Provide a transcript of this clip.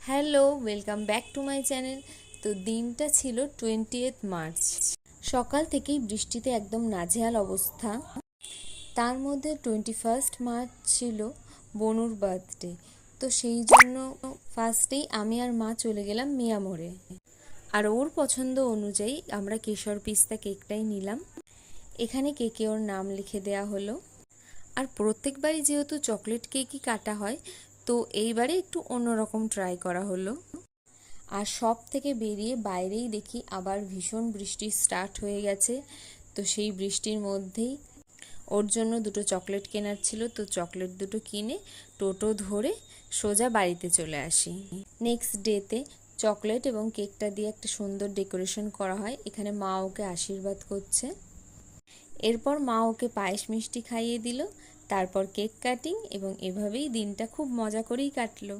Hello, welcome back to my channel. তো দিনটা ছিল 20th মার্চ। সকাল থেকেই বৃষ্টিতে একদম নাজেহাল অবস্থা। তার মধ্যে 21st মার্চ ছিল বনুর বার্থডে। তো সেই জন্য ফার্স্টেই আমি আর মা চলে গেলাম মিয়ামোড়ে। আর ওর পছন্দ অনুযায়ী আমরা কেশর পিস্তা কেকটাই নিলাম। এখানে কেকে ওর নাম লিখে দেয়া হলো। আর প্রত্যেকবারই যেহেতু চকলেট কেকই কাটা হয়, তো এইবারে একটু অন্যরকম ট্রাই করা হলো। আর সব থেকে বেরিয়ে বাইরেই দেখি আবার ভীষণ বৃষ্টি স্টার্ট হয়ে গেছে। তো সেই বৃষ্টির মধ্যেই ওর জন্য দুটো চকলেট কেনার ছিল, তো চকলেট দুটো কিনে টোটো ধরে সোজা বাড়িতে চলে আসি। নেক্সট ডেতে চকলেট এবং কেকটা দিয়ে একটা সুন্দর ডেকোরেশন করা হয়। এখানে মা ওকে আশীর্বাদ করছে। এরপর মা ওকে পায়েস মিষ্টি খাইয়ে দিল, তারপর কেক কাটিং, এবং এভাবেই দিনটা খুব মজা করেই কাটলো।